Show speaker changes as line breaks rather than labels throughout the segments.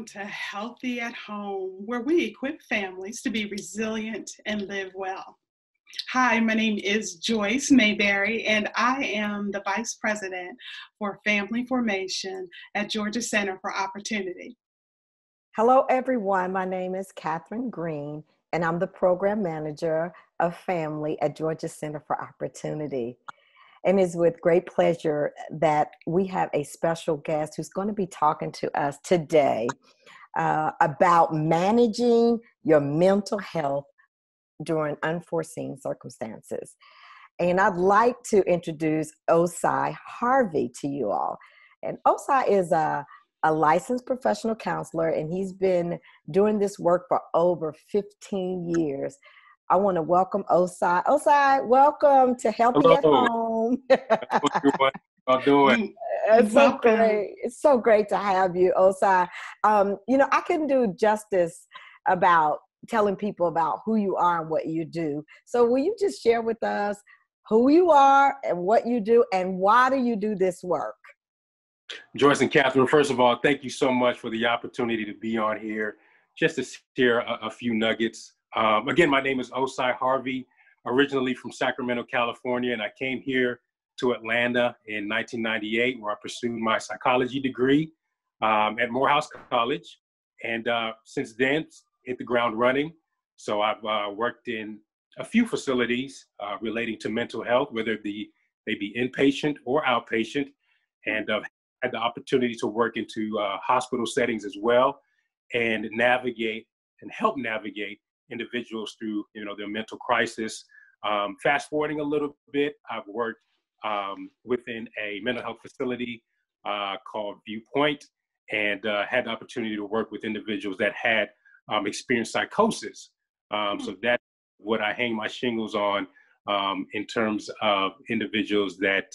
Welcome to Healthy at Home, where we equip families to be resilient and live well. Hi, my name is Joyce Mayberry, and I am the Vice President for Family Formation at Georgia Center for Opportunity.
Hello, everyone. My name is Catherine Green, and I'm the Program Manager of Family at Georgia Center for Opportunity. And it's with great pleasure that we have a special guest who's going to be talking to us today about managing your mental health during unforeseen circumstances. And I'd like to introduce Osai Harvey to you all. And Osai is a licensed professional counselor, and he's been doing this work for over 15 years. I want to welcome Osai. Osai, welcome to Healthy at Home.
Hello, everyone. How you doing?
It's so great. It's so great to have you, Osai. I couldn't do justice about telling people about who you are and what you do. So will you just share with us who you are and what you do and why do you do this work?
Joyce and Catherine, first of all, thank you so much for the opportunity to be on here, just to share a few nuggets. Again, my name is Osai Harvey, originally from Sacramento, California, and I came here to Atlanta in 1998, where I pursued my psychology degree at Morehouse College. And since then, hit the ground running. So I've worked in a few facilities relating to mental health, whether they be inpatient or outpatient, and had the opportunity to work into hospital settings as well, and help navigate individuals through their mental crisis. Fast forwarding a little bit, I've worked within a mental health facility called Viewpoint, and had the opportunity to work with individuals that had experienced psychosis. So that's what I hang my shingles on in terms of individuals that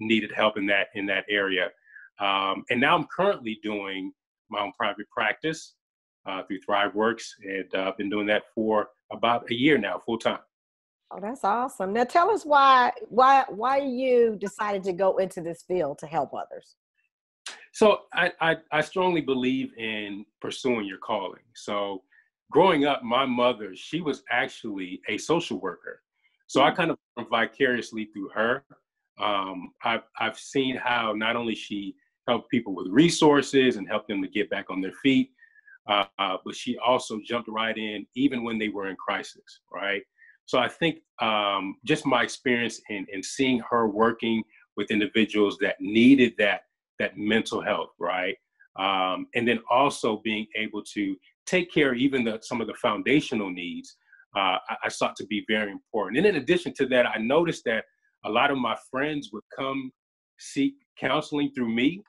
needed help in that area. And now I'm currently doing my own private practice through ThriveWorks, and I've been doing that for about a year now, full time.
Oh, that's awesome. Now tell us why you decided to go into this field to help others.
So I strongly believe in pursuing your calling. So growing up, my mother, she was actually a social worker. So I kind of vicariously through her. I've seen how not only she helped people with resources and helped them to get back on their feet, but she also jumped right in even when they were in crisis, right? So I think just my experience in seeing her working with individuals that needed that mental health, right? And then also being able to take care of even some of the foundational needs, I sought to be very important. And in addition to that, I noticed that a lot of my friends would come seek counseling through me,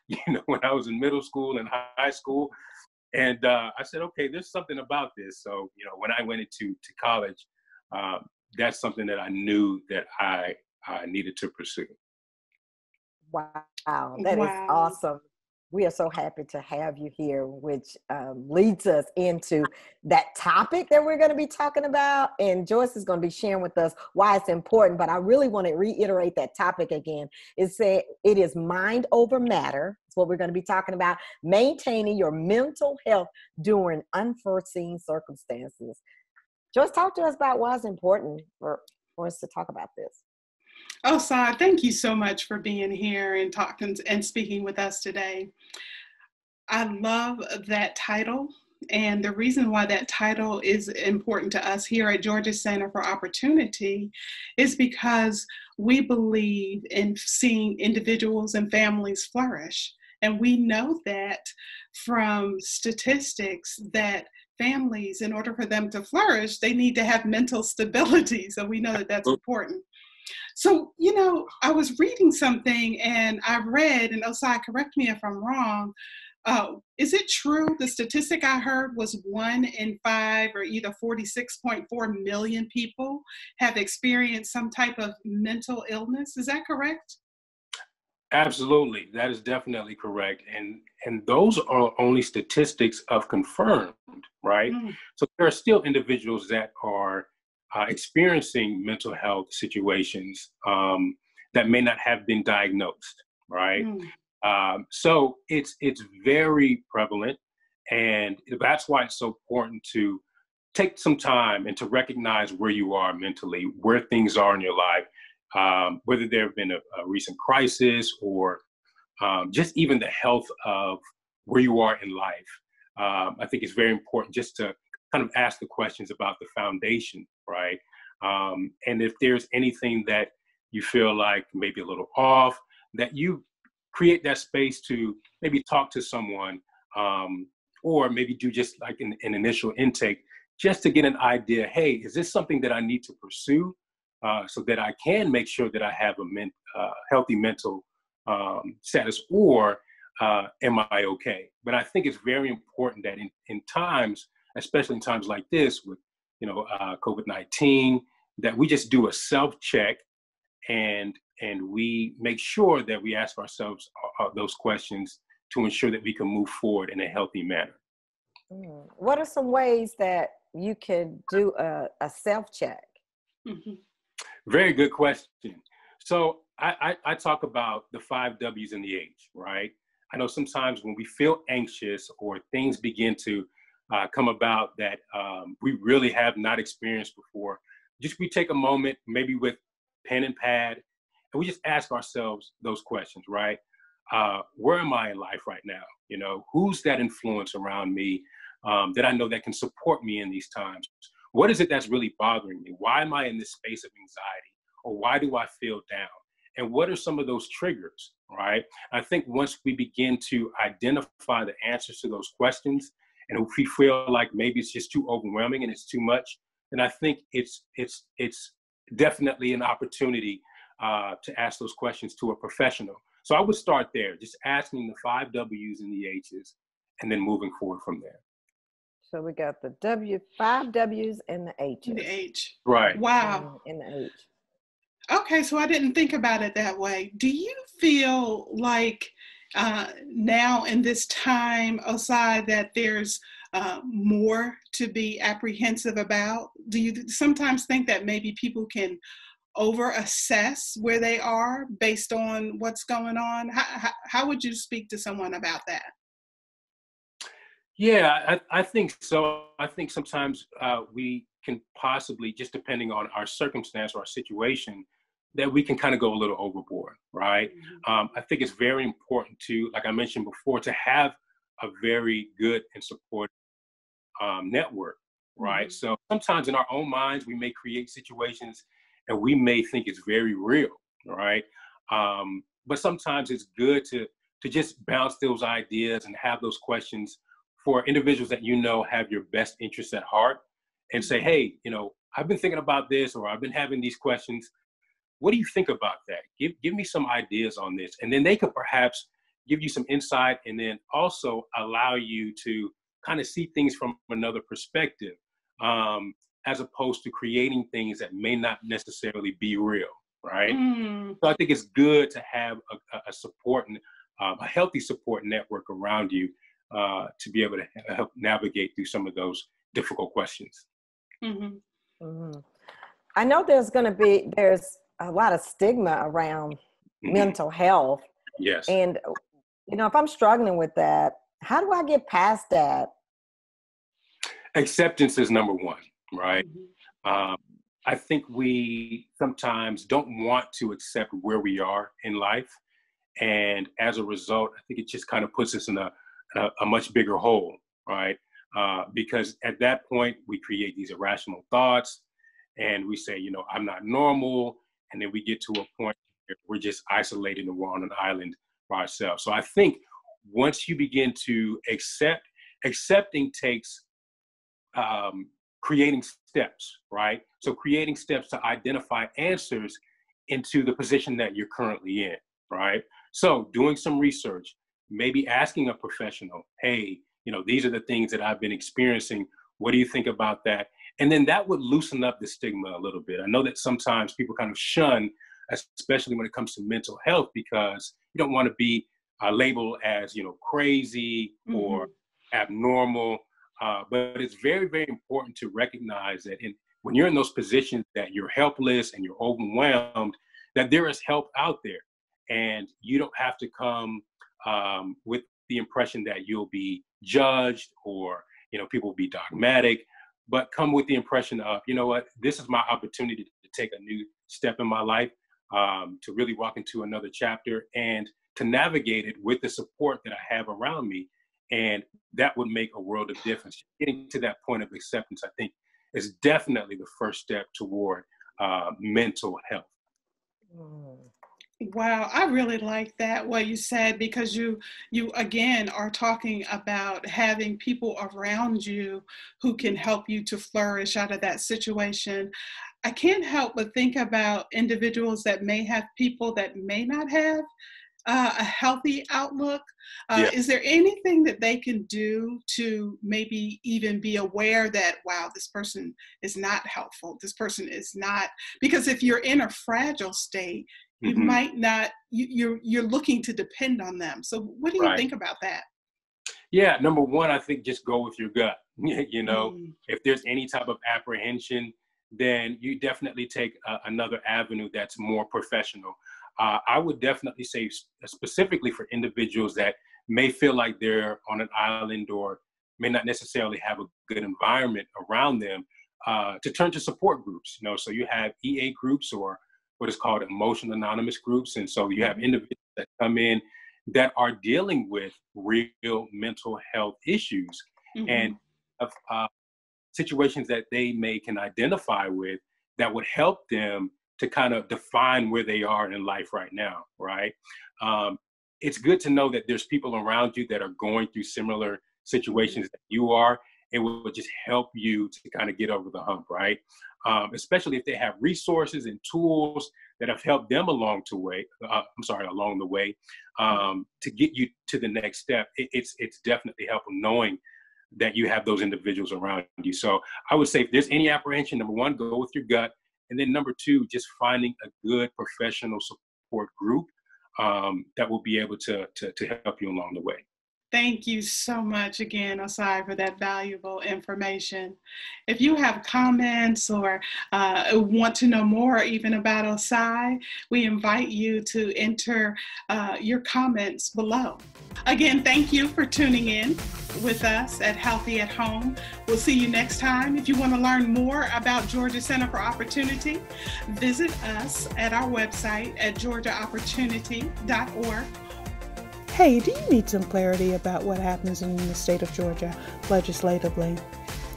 when I was in middle school and high school. And I said, okay, there's something about this. So, when I went into college, that's something that I knew that I needed to pursue.
Wow, that is awesome. We are so happy to have you here, which leads us into that topic that we're going to be talking about. And Joyce is going to be sharing with us why it's important. But I really want to reiterate that topic again. It is mind over matter. It's what we're going to be talking about, maintaining your mental health during unforeseen circumstances. Joyce, talk to us about why it's important for us to talk about this.
Osai, thank you so much for being here and talking and speaking with us today. I love that title, and the reason why that title is important to us here at Georgia Center for Opportunity is because we believe in seeing individuals and families flourish. And we know that from statistics that families, in order for them to flourish, they need to have mental stability. So we know that that's important. So, I was reading something and I read, and Osai, correct me if I'm wrong, is it true the statistic I heard was 1 in 5 or either 46.4 million people have experienced some type of mental illness? Is that correct?
Absolutely. That is definitely correct. And those are only statistics of confirmed, right? So there are still individuals that are experiencing mental health situations that may not have been diagnosed, right? So it's very prevalent, and that's why it's so important to take some time and to recognize where you are mentally, where things are in your life, whether there have been a recent crisis or just even the health of where you are in life. I think it's very important just to kind of ask the questions about the foundation, right? And if there's anything that you feel like maybe a little off, that you create that space to maybe talk to someone, or maybe do just like an initial intake, just to get an idea, hey, is this something that I need to pursue, so that I can make sure that I have a healthy mental status, or am I okay? But I think it's very important that in times, especially in times like this with, COVID-19, that we just do a self-check, and we make sure that we ask ourselves those questions to ensure that we can move forward in a healthy manner.
What are some ways that you could do a self-check?
Mm-hmm.
Very good question. So I talk about the 5 W's and the H, right? I know sometimes when we feel anxious or things begin to come about that we really have not experienced before, just we take a moment, maybe with pen and pad, and we just ask ourselves those questions, right? Where am I in life right now? Who's that influence around me that I know that can support me in these times? What is it that's really bothering me? Why am I in this space of anxiety? Or why do I feel down? And what are some of those triggers, right? I think once we begin to identify the answers to those questions, and if we feel like maybe it's just too overwhelming and it's too much, then I think it's definitely an opportunity to ask those questions to a professional. So I would start there, just asking the 5 W's and the H's, and then moving forward from there.
So we got the 5 W's and the H's.
The H.
Right.
Wow.
And the H.
Okay, so I didn't think about it that way. Do you feel like now in this time, Osai, that there's more to be apprehensive about? Do you sometimes think that maybe people can over-assess where they are based on what's going on? How would you speak to someone about that?
Yeah, I think so. I think sometimes we can possibly, just depending on our circumstance or our situation, that we can kind of go a little overboard, right? I think it's very important to, like I mentioned before, to have a very good and supportive network, right? So sometimes in our own minds, we may create situations and we may think it's very real, right? But sometimes it's good to just bounce those ideas and have those questions for individuals that have your best interests at heart, and say, hey, I've been thinking about this, or I've been having these questions. What do you think about that? Give me some ideas on this. And then they could perhaps give you some insight, and then also allow you to kind of see things from another perspective, as opposed to creating things that may not necessarily be real, right? So I think it's good to have a support and a healthy support network around you, to be able to help navigate through some of those difficult questions.
I know there's a lot of stigma around mental health.
Yes.
And, if I'm struggling with that, how do I get past that?
Acceptance is number one, right? I think we sometimes don't want to accept where we are in life. And as a result, I think it just kind of puts us in a much bigger hole, right? Because at that point, we create these irrational thoughts, and we say, I'm not normal. And then we get to a point where we're just isolated and we're on an island by ourselves. So I think once you begin to accepting takes creating steps, right? So creating steps to identify answers into the position that you're currently in, right? So doing some research, maybe asking a professional, hey, these are the things that I've been experiencing. What do you think about that? And then that would loosen up the stigma a little bit. I know that sometimes people kind of shun, especially when it comes to mental health, because you don't want to be labeled as, crazy or abnormal. But it's very, very important to recognize that when you're in those positions that you're helpless and you're overwhelmed, that there is help out there. And you don't have to come with the impression that you'll be judged or, people will be dogmatic, but come with the impression of, you know what, this is my opportunity to take a new step in my life, to really walk into another chapter and to navigate it with the support that I have around me. And that would make a world of difference. Getting to that point of acceptance, I think, is definitely the first step toward mental health.
Wow, I really like that what you said, because you again are talking about having people around you who can help you to flourish out of that situation. I can't help but think about individuals that may have people that may not have a healthy outlook.
Yeah.
Is there anything that they can do to maybe even be aware that, wow, this person is not helpful, this person is not, because if you're in a fragile state, you might not, you're looking to depend on them. So what do you think about that?
Yeah, number one, I think just go with your gut. If there's any type of apprehension, then you definitely take another avenue that's more professional. I would definitely say specifically for individuals that may feel like they're on an island or may not necessarily have a good environment around them, to turn to support groups. So you have EA groups, or what is called emotional anonymous groups. And so you have individuals that come in that are dealing with real mental health issues and situations that they can identify with that would help them to kind of define where they are in life right now, right? It's good to know that there's people around you that are going through similar situations that you are. It will just help you to kind of get over the hump, right? Especially if they have resources and tools that have helped them along the way, to get you to the next step. It's definitely helpful knowing that you have those individuals around you. So I would say if there's any apprehension, number one, go with your gut. And then number two, just finding a good professional support group that will be able to help you along the way.
Thank you so much again, Osai, for that valuable information. If you have comments or want to know more even about Osai, we invite you to enter your comments below. Again, thank you for tuning in with us at Healthy at Home. We'll see you next time. If you want to learn more about Georgia Center for Opportunity, visit us at our website at georgiaopportunity.org.
Hey, do you need some clarity about what happens in the state of Georgia legislatively?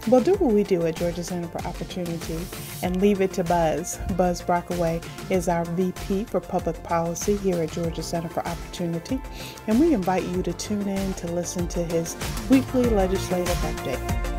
Well, do what we do at Georgia Center for Opportunity and leave it to Buzz. Buzz Brockaway is our VP for Public Policy here at Georgia Center for Opportunity, and we invite you to tune in to listen to his weekly legislative update.